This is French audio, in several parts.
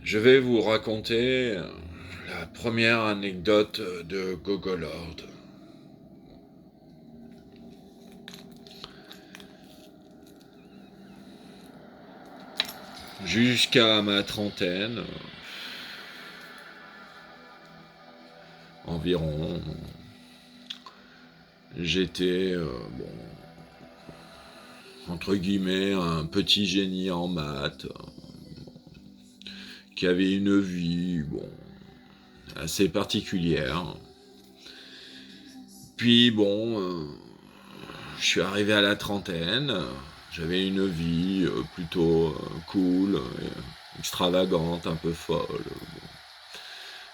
Je vais vous raconter la première anecdote de Gogolord. Jusqu'à ma trentaine, environ, j'étais, entre guillemets, un petit génie en maths, qui avait une vie, assez particulière. Puis je suis arrivé à la trentaine, j'avais une vie plutôt cool, extravagante, un peu folle.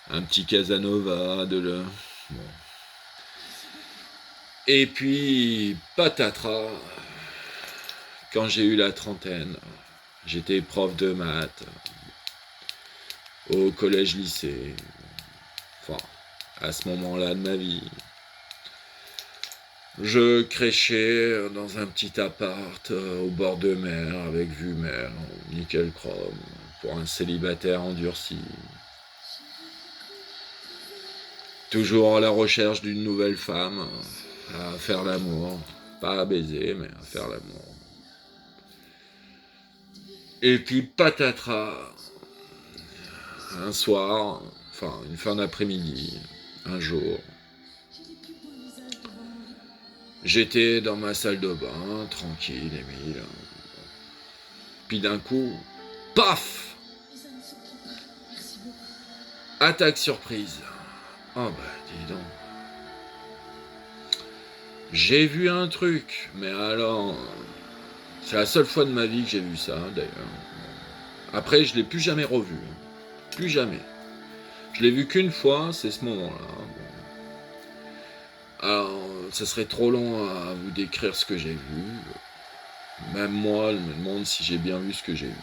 Un petit Casanova bon. Et puis, patatras, quand j'ai eu la trentaine, j'étais prof de maths au collège-lycée. Enfin, à ce moment-là de ma vie. Je créchais dans un petit appart au bord de mer, avec vue mer, nickel chrome, pour un célibataire endurci. Toujours à la recherche d'une nouvelle femme, à faire l'amour. Pas à baiser, mais à faire l'amour. Et puis patatras, un soir, enfin une fin d'après-midi, un jour, j'étais dans ma salle de bain, tranquille, Émile. Puis d'un coup, paf! Attaque surprise. Oh bah dis donc. J'ai vu un truc, mais alors... C'est la seule fois de ma vie que j'ai vu ça, d'ailleurs. Après, je l'ai plus jamais revu. Plus jamais. Je l'ai vu qu'une fois, c'est ce moment-là. Alors, ça serait trop long à vous décrire ce que j'ai vu. Même moi, je me demande si j'ai bien vu ce que j'ai vu.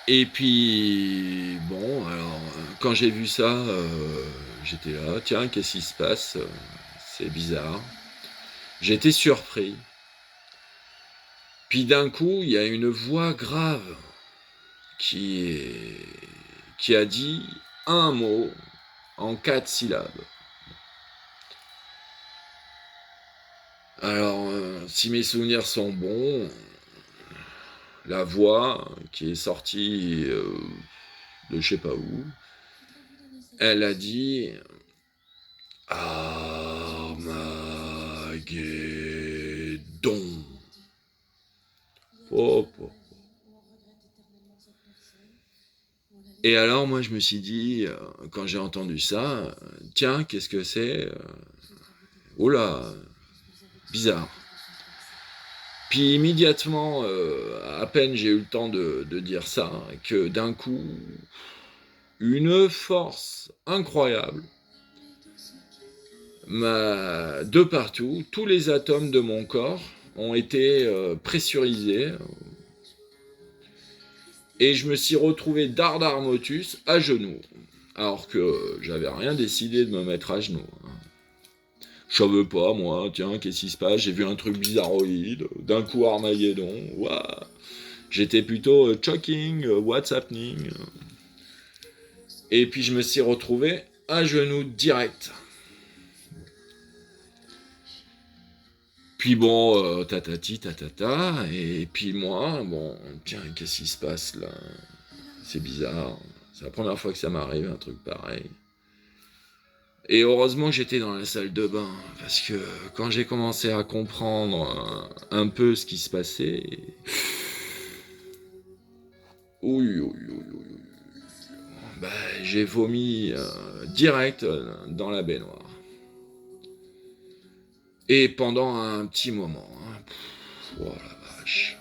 Et puis, alors, quand j'ai vu ça, j'étais là, tiens, qu'est-ce qui se passe? C'est bizarre. J'étais surpris. Puis d'un coup, il y a une voix grave qui a dit un mot en 4 syllabes. Alors, si mes souvenirs sont bons, la voix qui est sortie de je sais pas où, elle a dit Armageddon. Oh, oh. Et alors, moi, je me suis dit, quand j'ai entendu ça, tiens, qu'est-ce que c'est? Oh là, bizarre. Puis immédiatement, à peine j'ai eu le temps de dire ça, que d'un coup, une force incroyable, de partout, tous les atomes de mon corps ont été pressurisés, et je me suis retrouvé Dardar Motus à genoux, alors que j'avais rien décidé de me mettre à genoux. Je savais pas, moi, tiens, qu'est-ce qui se passe? J'ai vu un truc bizarroïde, d'un coup Armageddon, ouah. J'étais plutôt choking, what's happening? Et puis je me suis retrouvé à genoux direct. Puis tatati, tatata, et puis moi, tiens, qu'est-ce qui se passe là? C'est bizarre. C'est la première fois que ça m'arrive, un truc pareil. Et heureusement que j'étais dans la salle de bain, parce que quand j'ai commencé à comprendre un peu ce qui se passait... Oui, oui, oui, oui. J'ai vomi direct dans la baignoire. Et pendant un petit moment. Oh la vache.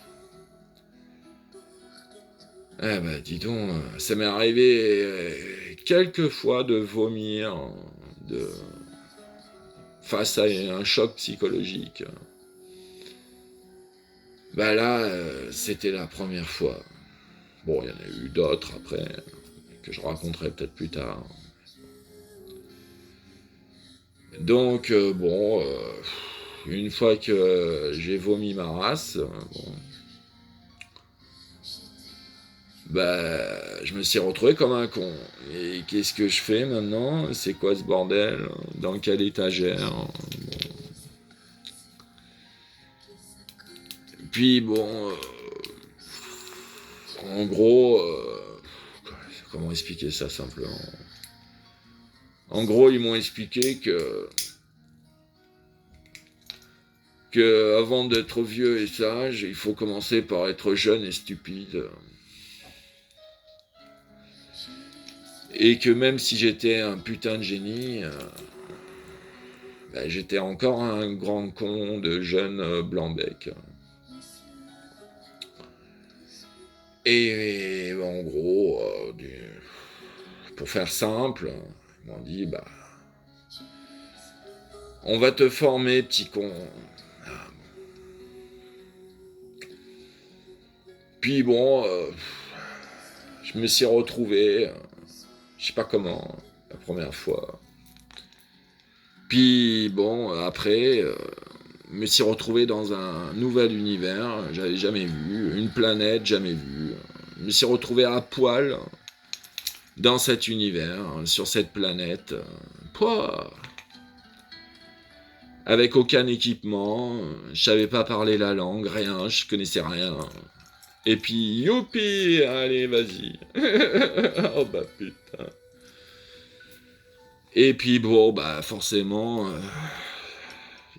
Eh ben dis donc, ça m'est arrivé quelques fois de vomir de... face à un choc psychologique. Là, c'était la première fois. Bon, il y en a eu d'autres après, que je raconterai peut-être plus tard. Donc, une fois que j'ai vomi ma race, je me suis retrouvé comme un con. Et qu'est-ce que je fais maintenant? C'est quoi ce bordel? Dans quelle étagère? Puis bon, en gros, comment expliquer ça simplement? En gros, ils m'ont expliqué que avant d'être vieux et sage, il faut commencer par être jeune et stupide. Et que même si j'étais un putain de génie, j'étais encore un grand con de jeune blanc-bec. Et en gros, pour faire simple, ils m'ont dit, on va te former, petit con. Puis bon, je me suis retrouvé, je sais pas comment, la première fois. Puis bon, après, je me suis retrouvé dans un nouvel univers, j'avais jamais vu, une planète jamais vue. Je me suis retrouvé à poil dans cet univers, sur cette planète, avec aucun équipement, je savais pas parler la langue, rien, je connaissais rien. Et puis, youpi, allez, vas-y. Oh putain. Et puis bon, forcément,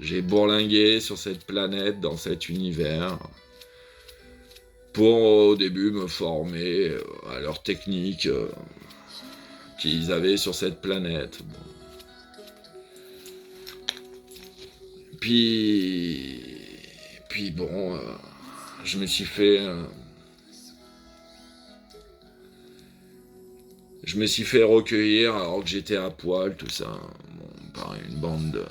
j'ai bourlingué sur cette planète, dans cet univers, pour au début me former à leurs techniques qu'ils avaient sur cette planète. Bon. Puis bon, je me suis fait recueillir alors que j'étais à poil, tout ça, par une bande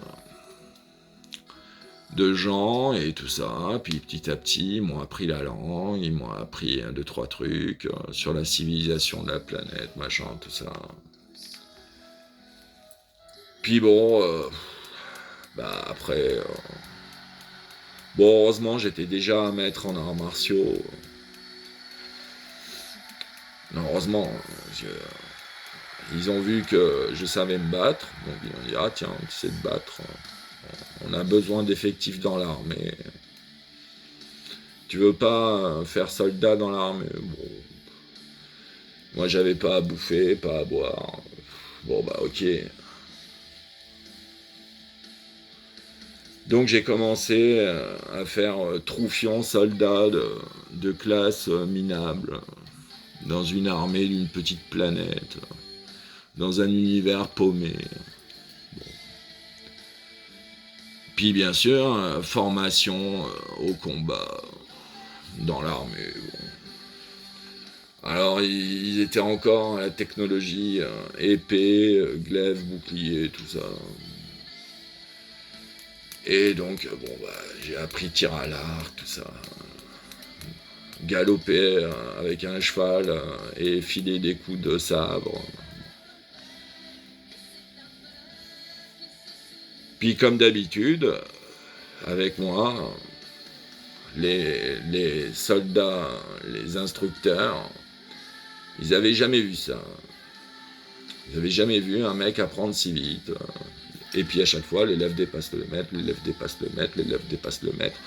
de gens et tout ça. Puis petit à petit, ils m'ont appris la langue, ils m'ont appris 2-3 trucs sur la civilisation de la planète, machin, tout ça. Puis bon, après, heureusement, j'étais déjà un maître en arts martiaux. Non, heureusement, ils ont vu que je savais me battre, donc ils ont dit, ah tiens, tu sais te battre, on a besoin d'effectifs dans l'armée. Tu veux pas faire soldat dans l'armée? Bon, moi j'avais pas à bouffer, pas à boire. Bon ok. Donc j'ai commencé à faire troufion soldat de classe minable dans une armée d'une petite planète, dans un univers paumé. Bon. Puis bien sûr, formation au combat dans l'armée. Bon. Alors ils étaient encore à la technologie, épée, glaive, bouclier, tout ça. Et donc, j'ai appris tir à l'arc, tout ça. Galoper avec un cheval et filer des coups de sabre. Puis comme d'habitude, avec moi, les soldats, les instructeurs, ils n'avaient jamais vu ça. Ils n'avaient jamais vu un mec apprendre si vite. Et puis à chaque fois, l'élève dépasse le maître, l'élève dépasse le maître, l'élève dépasse le maître.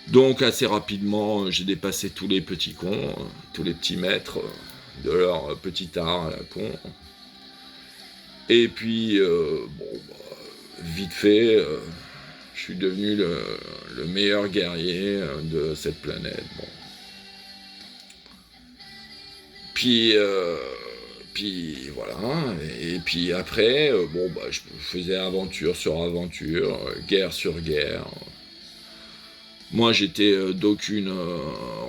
Donc assez rapidement, j'ai dépassé tous les petits cons, tous les petits maîtres de leur petit art à la con. Et puis, vite fait, je suis devenu le meilleur guerrier de cette planète. Bon. Puis voilà, et puis après, je faisais aventure sur aventure, guerre sur guerre. Moi, j'étais d'aucune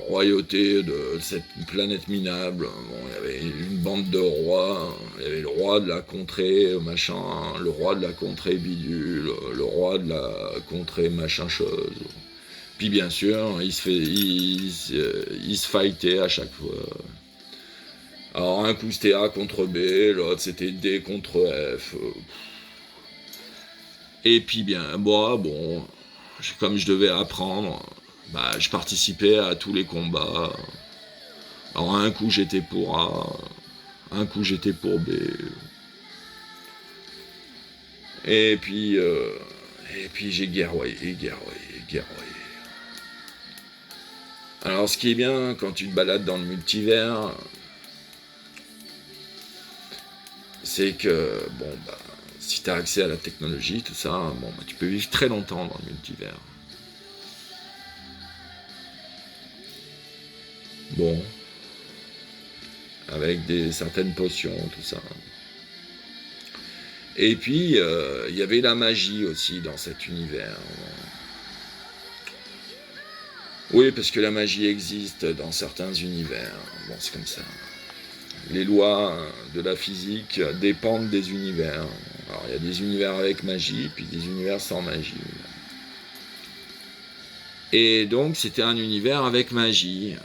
royauté de cette planète minable. Bon, il y avait une bande de rois, il y avait le roi de la contrée, machin, le roi de la contrée bidule, le roi de la contrée machin chose. Puis bien sûr, ils se fightaient à chaque fois. Alors un coup c'était A contre B, l'autre c'était D contre F. Et puis bien, comme je devais apprendre, je participais à tous les combats. Alors un coup j'étais pour A, un coup j'étais pour B. Et puis j'ai guerroyé. Alors ce qui est bien quand tu te balades dans le multivers, c'est que bon bah si tu as accès à la technologie, tout ça, bon bah tu peux vivre très longtemps dans le multivers. Bon, avec certaines potions, tout ça. Et puis, il y avait la magie aussi dans cet univers. Oui, parce que la magie existe dans certains univers. Bon, c'est comme ça. Les lois de la physique dépendent des univers. Alors, il y a des univers avec magie, puis des univers sans magie. Et donc, c'était un univers avec magie.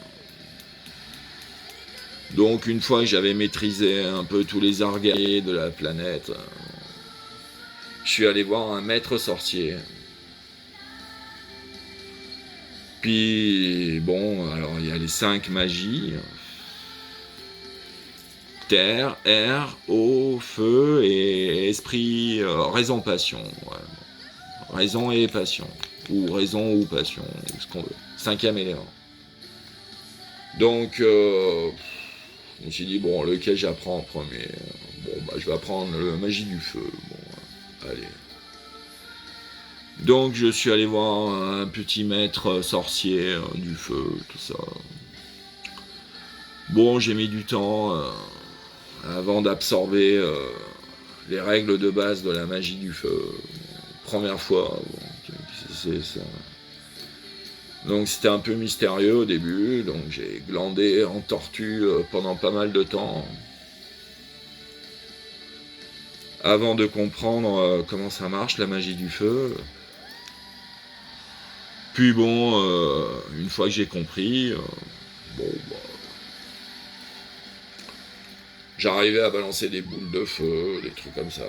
Donc, une fois que j'avais maîtrisé un peu tous les arts guerriers de la planète, je suis allé voir un maître sorcier. Puis, bon, alors il y a les 5 magies. Terre, air, eau, feu et esprit, raison, passion. Ouais. Raison et passion. Ou raison ou passion, ou ce qu'on veut. 5e élément. Donc, je me suis dit, bon, lequel j'apprends en premier? Bon, bah, je vais apprendre la magie du feu. Bon, allez. Donc, je suis allé voir un petit maître sorcier du feu, tout ça. Bon, j'ai mis du temps avant d'absorber les règles de base de la magie du feu. Première fois, bon, c'est ça. Donc c'était un peu mystérieux au début, donc j'ai glandé en tortue pendant pas mal de temps. Avant de comprendre comment ça marche, la magie du feu. Puis bon, une fois que j'ai compris, bon, bah, j'arrivais à balancer des boules de feu, des trucs comme ça.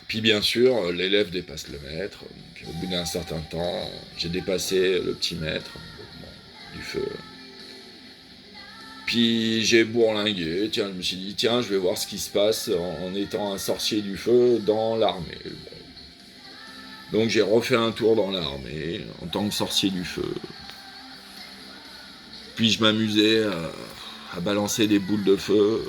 Puis bien sûr, l'élève dépasse le maître. Donc, au bout d'un certain temps, j'ai dépassé le petit maître du feu. Puis j'ai bourlingué. Tiens, je me suis dit, tiens, je vais voir ce qui se passe en étant un sorcier du feu dans l'armée. Bon. Donc j'ai refait un tour dans l'armée en tant que sorcier du feu. Puis je m'amusais à balancer des boules de feu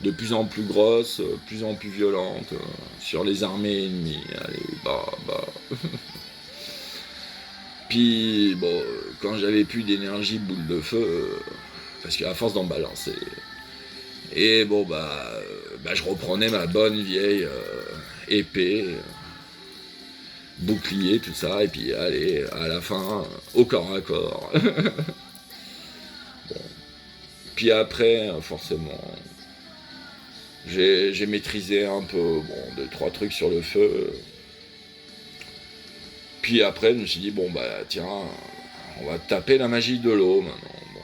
de plus en plus grosses, de plus en plus violentes sur les armées ennemies. Allez, bah. Puis bon, quand j'avais plus d'énergie boule de feu, parce qu'à force d'en balancer, et bon bah je reprenais ma bonne vieille épée, bouclier, tout ça, et puis allez, à la fin, au corps à corps. Bon. Puis après, forcément, j'ai maîtrisé un peu, bon, 2-3 trucs sur le feu. Puis après, je me suis dit, bon bah tiens, on va taper la magie de l'eau maintenant. Bon.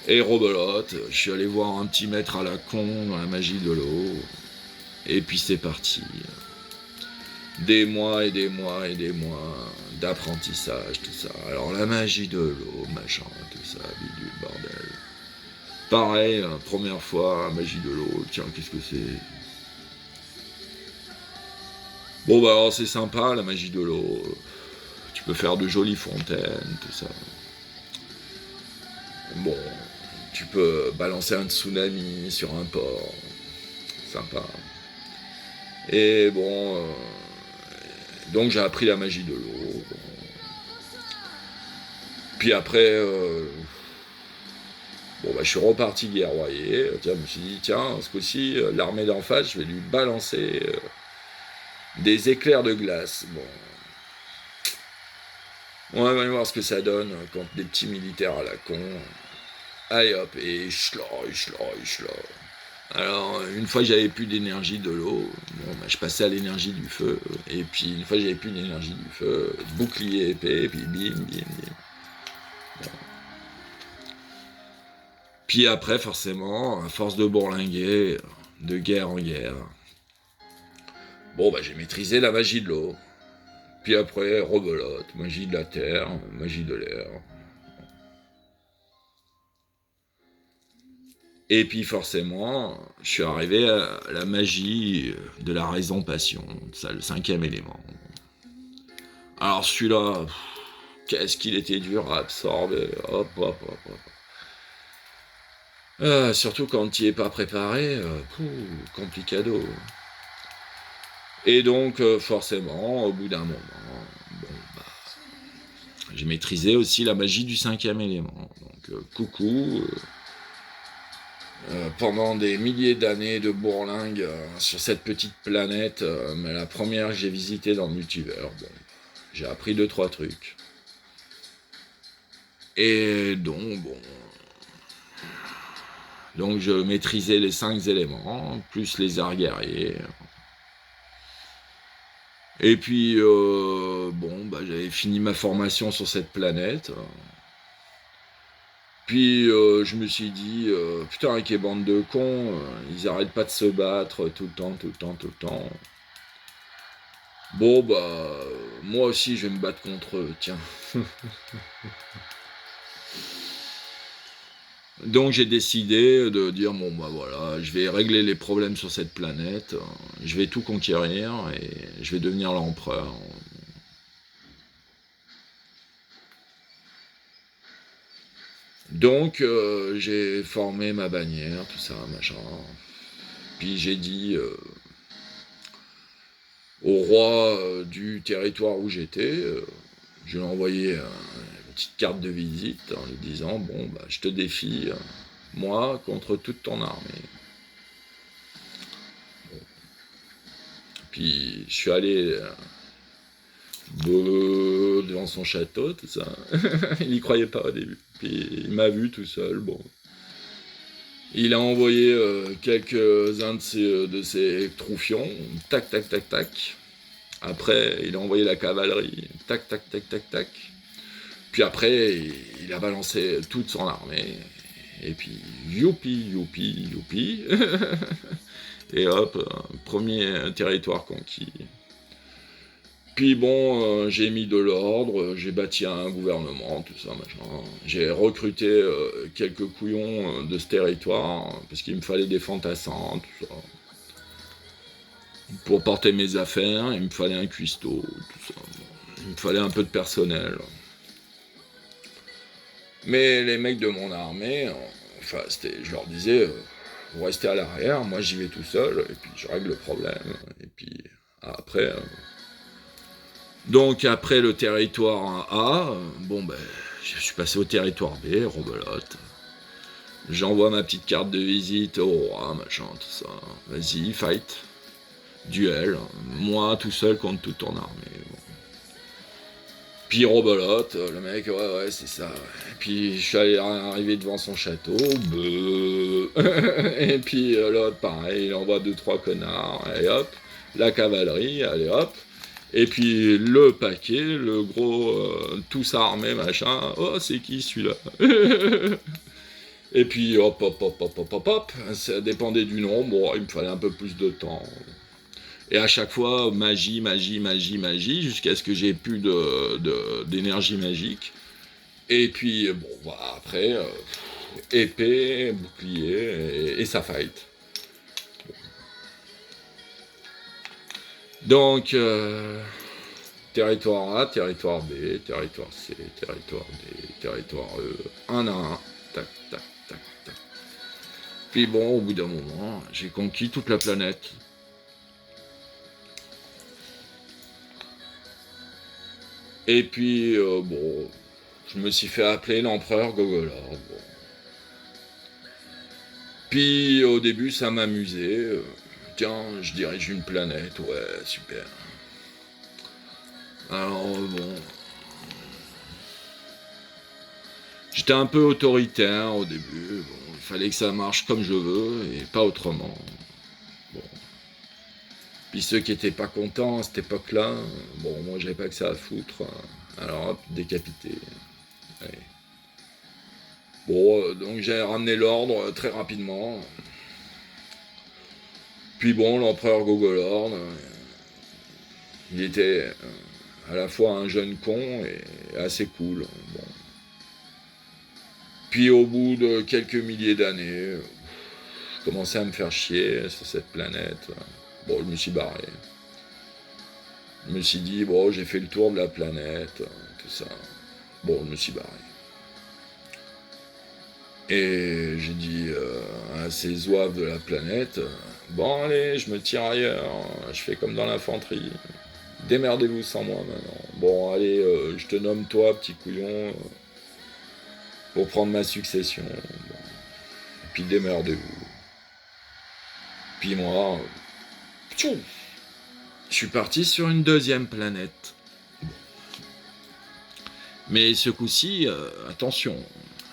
Et rebelote, je suis allé voir un petit maître à la con dans la magie de l'eau. Et puis c'est parti. Des mois d'apprentissage, tout ça. Alors la magie de l'eau, machin, tout ça, bidule, bordel. Pareil, première fois, magie de l'eau, tiens, qu'est-ce que c'est? Bon bah alors c'est sympa la magie de l'eau. Tu peux faire de jolies fontaines, tout ça. Bon, tu peux balancer un tsunami sur un port. Sympa. Et bon, donc j'ai appris la magie de l'eau. Bon. Puis après, bon bah je suis reparti guerroyer. Tiens, je me suis dit, tiens, ce coup-ci, l'armée d'en face, je vais lui balancer des éclairs de glace. Bon. On va voir ce que ça donne quand des petits militaires à la con. Allez hop, et chla. Alors, une fois que j'avais plus d'énergie de l'eau, bon, bah, je passais à l'énergie du feu. Et puis, une fois que j'avais plus d'énergie du feu, bouclier épée, et puis bim. Bon. Puis après, forcément, à force de bourlinguer, de guerre en guerre, bon, bah, j'ai maîtrisé la magie de l'eau. Puis après, rebelote, magie de la terre, magie de l'air. Et puis forcément, je suis arrivé à la magie de la raison-passion, ça, le 5e élément. Alors celui-là, qu'est-ce qu'il était dur à absorber, hop, hop, hop, hop. Surtout quand tu n'y es pas préparé, complicado. Et donc, forcément, au bout d'un moment, bon, bah, j'ai maîtrisé aussi la magie du 5e élément. Donc, coucou. Pendant des milliers d'années de bourlingue sur cette petite planète, mais la première que j'ai visitée dans le multivers, bon, j'ai appris 2-3 trucs. Et donc je maîtrisais les 5 éléments, plus les arts guerriers. Et puis, j'avais fini ma formation sur cette planète. Puis je me suis dit, putain, avec les bandes de cons, ils arrêtent pas de se battre tout le temps. Bon, moi aussi je vais me battre contre eux, tiens. Donc j'ai décidé de dire, bon bah voilà, je vais régler les problèmes sur cette planète, je vais tout conquérir et je vais devenir l'empereur. Donc j'ai formé ma bannière, tout ça, machin. Puis j'ai dit au roi du territoire où j'étais, je lui ai envoyé une petite carte de visite en lui disant, bon bah je te défie, moi contre toute ton armée. Bon. Puis je suis allé devant son château, tout ça. Il y croyait pas au début. Puis il m'a vu tout seul, bon. Il a envoyé quelques-uns de ses troufions, tac, tac, tac, tac. Après, il a envoyé la cavalerie, tac, tac, tac, tac, tac. Puis après, il a balancé toute son armée. Et puis, youpi, youpi, youpi. Et hop, premier territoire conquis. Puis bon, j'ai mis de l'ordre, j'ai bâti un gouvernement, tout ça, machin. J'ai recruté quelques couillons de ce territoire, parce qu'il me fallait des fantassins, tout ça. Pour porter mes affaires, il me fallait un cuistot, tout ça. Il me fallait un peu de personnel. Mais les mecs de mon armée, je leur disais, vous restez à l'arrière, moi j'y vais tout seul, et puis je règle le problème. Et puis après... Donc après le territoire A, je suis passé au territoire B, rebelote. J'envoie ma petite carte de visite au roi, machin, tout ça. Vas-y, fight. Duel. Moi tout seul contre toute ton armée. Bon. Puis rebelote, le mec, ouais, c'est ça. Ouais. Puis je suis arrivé devant son château, et puis l'autre, pareil, il envoie 2-3 connards, et hop, la cavalerie, allez hop. Et puis le paquet, le gros, tous armés, machin, oh c'est qui celui-là? Et puis hop, ça dépendait du nombre, bon, il me fallait un peu plus de temps. Et à chaque fois, magie, jusqu'à ce que j'ai plus d'énergie magique. Et puis, après, épée, bouclier, et ça fight. Donc, territoire A, territoire B, territoire C, territoire D, territoire E, un à un, tac, tac, tac, tac. Puis bon, au bout d'un moment, j'ai conquis toute la planète. Et puis, je me suis fait appeler l'empereur Gogolord. Bon. Puis, au début, ça m'amusait. Tiens, je dirige une planète, ouais, super. Alors, bon... J'étais un peu autoritaire au début, bon, il fallait que ça marche comme je veux, et pas autrement. Bon. Puis ceux qui étaient pas contents à cette époque-là, bon, moi j'avais pas que ça à foutre, alors hop, décapité. Allez. Bon, donc j'ai ramené l'ordre très rapidement. Puis bon, l'empereur Gogolord, il était à la fois un jeune con et assez cool. Bon. Puis au bout de quelques milliers d'années, Je commençais à me faire chier sur cette planète. Bon, je me suis barré. Je me suis dit, bon, j'ai fait le tour de la planète, tout ça. Bon, je me suis barré. Et j'ai dit à ces oeufs de la planète, bon allez, je me tire ailleurs, je fais comme dans l'infanterie. Démerdez-vous sans moi maintenant. Bon allez, je te nomme toi, petit couillon, pour prendre ma succession. Bon. Et puis démerdez-vous. Puis moi, je suis parti sur une deuxième planète. Mais ce coup-ci, attention,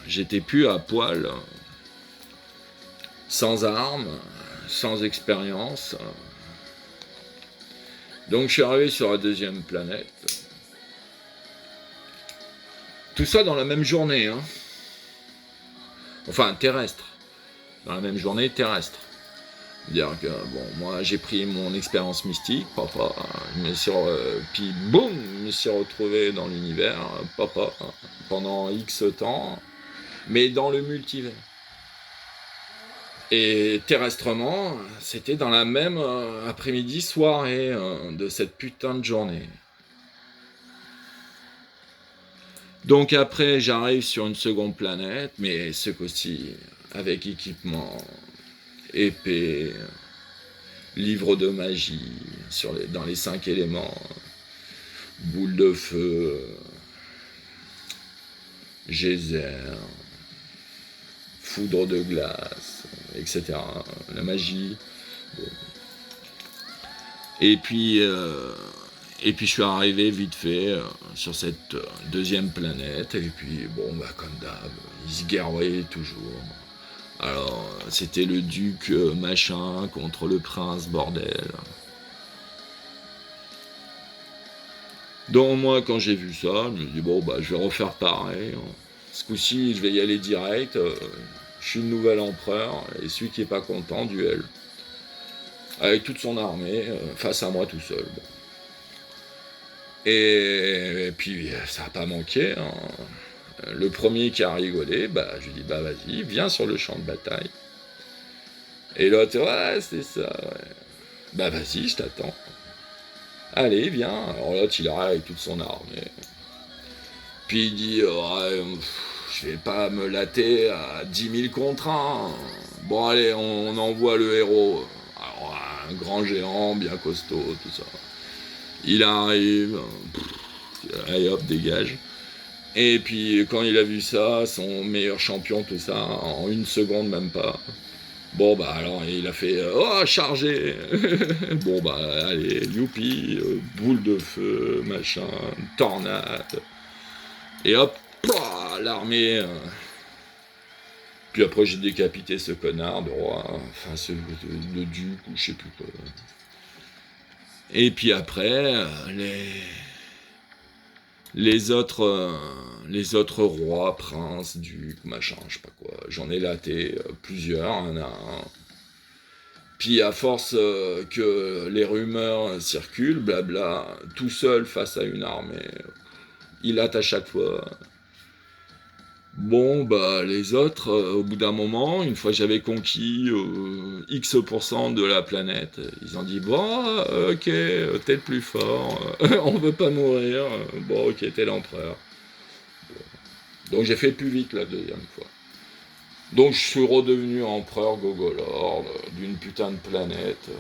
j'étais plus à poil, sans armes, sans expérience. Donc je suis arrivé sur la deuxième planète. Tout ça dans la même journée, hein. Enfin, terrestre. Dans la même journée terrestre. Dire que, bon, moi j'ai pris mon expérience mystique, papa, puis boum, je me suis retrouvé dans l'univers, papa, pendant X temps, mais dans le multivers. Et terrestrement, c'était dans la même après-midi, soirée de cette putain de journée. Donc après, j'arrive sur une seconde planète, mais ce coup-ci, avec équipement, épée, livre de magie, dans les 5 éléments, boule de feu, geyser, foudre de glace, etc. La magie. Bon. Et puis je suis arrivé vite fait sur cette deuxième planète. Et puis, bon, bah, comme d'hab, ils se guerroyaient toujours. Alors, c'était le duc machin contre le prince bordel. Donc, moi, quand j'ai vu ça, je me dis, bon, bah, je vais refaire pareil. Ce coup-ci, je vais y aller direct. Je suis le nouvel empereur, et celui qui est pas content, duel. Avec toute son armée, face à moi tout seul. Bon. Et puis, ça n'a pas manqué. Hein. Le premier qui a rigolé, bah, je lui dis, bah vas-y, viens sur le champ de bataille. Et l'autre, ouais, c'est ça, ouais. Bah vas-y, je t'attends. Allez, viens. Alors l'autre, il arrive avec toute son armée. Puis il dit, ouais, je vais pas me latter à 10 000 contre 1. Bon, allez, on envoie le héros. Alors, un grand géant, bien costaud, tout ça. Il arrive, allez hop, dégage. Et puis quand il a vu ça, son meilleur champion, tout ça, en une seconde même pas. Bon bah alors il a fait oh chargé. Bon bah allez, youpi, boule de feu, machin, tornade. Et hop, l'armée. Puis après j'ai décapité ce connard de roi, enfin ce de duc ou je sais plus quoi. Et puis après les autres rois, princes, ducs, machin, je sais pas quoi. J'en ai laté plusieurs, un à un. Puis à force que les rumeurs circulent, blabla, tout seul face à une armée, il hâte à chaque fois. Bon, bah les autres, au bout d'un moment, une fois que j'avais conquis X% de la planète, ils ont dit, bon, ok, t'es le plus fort, on veut pas mourir, bon, ok, t'es l'empereur. Bon. Donc j'ai fait plus vite la deuxième fois. Donc je suis redevenu empereur Gogolord d'une putain de planète.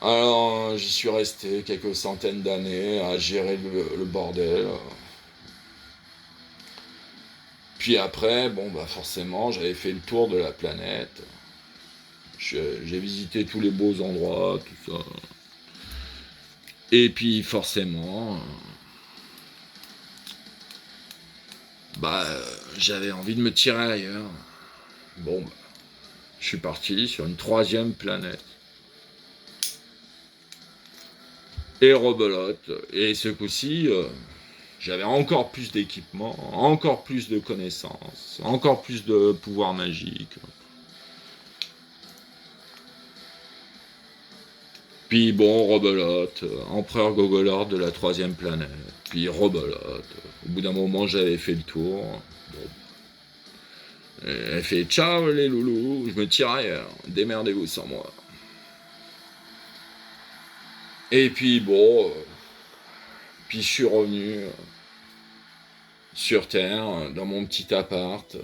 Alors j'y suis resté quelques centaines d'années à gérer le bordel. Puis après, bon bah forcément, j'avais fait le tour de la planète. J'ai visité tous les beaux endroits, tout ça. Et puis forcément, bah j'avais envie de me tirer ailleurs. Bon, bah, je suis parti sur une troisième planète. Et rebelote. Et ce coup-ci, j'avais encore plus d'équipement, encore plus de connaissances, encore plus de pouvoirs magiques. Puis bon, rebelote, empereur Gogolord de la troisième planète. Puis rebelote. Au bout d'un moment, j'avais fait le tour. Bon. Elle fait ciao les loulous, je me tire ailleurs, démerdez-vous sans moi. Et puis bon, puis je suis revenu sur Terre, dans mon petit appart.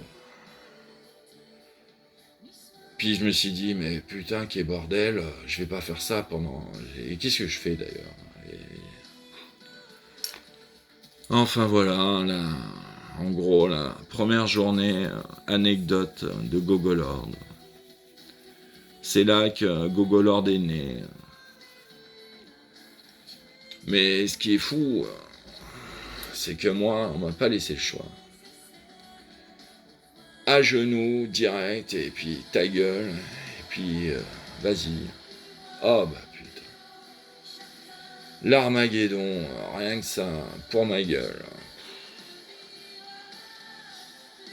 Puis je me suis dit, mais putain, quel bordel, je vais pas faire ça pendant... Et qu'est-ce que je fais d'ailleurs? Et... Enfin voilà, là, en gros, la première journée, anecdote de Gogolord. C'est là que Gogolord est né. Mais ce qui est fou, c'est que moi, on m'a pas laissé le choix. À genoux, direct, et puis ta gueule, et puis vas-y. Oh bah putain. L'Armageddon, rien que ça, pour ma gueule.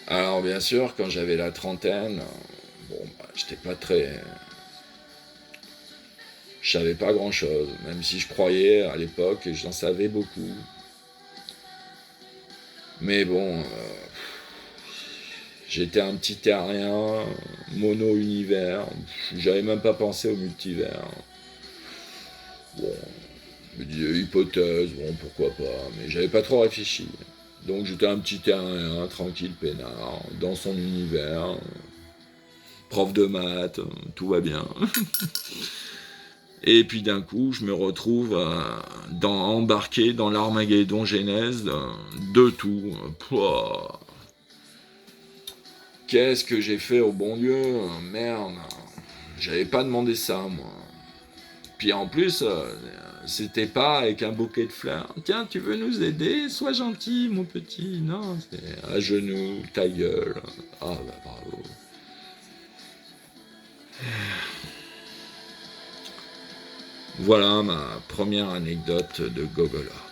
Alors bien sûr, quand j'avais la trentaine, bon, bah, j'étais pas très... Je savais pas grand-chose, même si je croyais à l'époque et j'en savais beaucoup. Mais bon, j'étais un petit terrien, mono-univers, j'avais même pas pensé au multivers. Bon, je me disais hypothèse, bon pourquoi pas, mais j'avais pas trop réfléchi. Donc j'étais un petit terrien, tranquille, peinard, dans son univers, prof de maths, tout va bien. Et puis d'un coup, je me retrouve embarqué dans l'Armageddon Genèse de tout. Pouah. Qu'est-ce que j'ai fait au bon Dieu? Merde. J'avais pas demandé ça, moi. Puis en plus, c'était pas avec un bouquet de fleurs. Tiens, tu veux nous aider? Sois gentil, mon petit. Non, c'est à genoux, ta gueule. Ah bah bravo. Voilà ma première anecdote de Gogolord.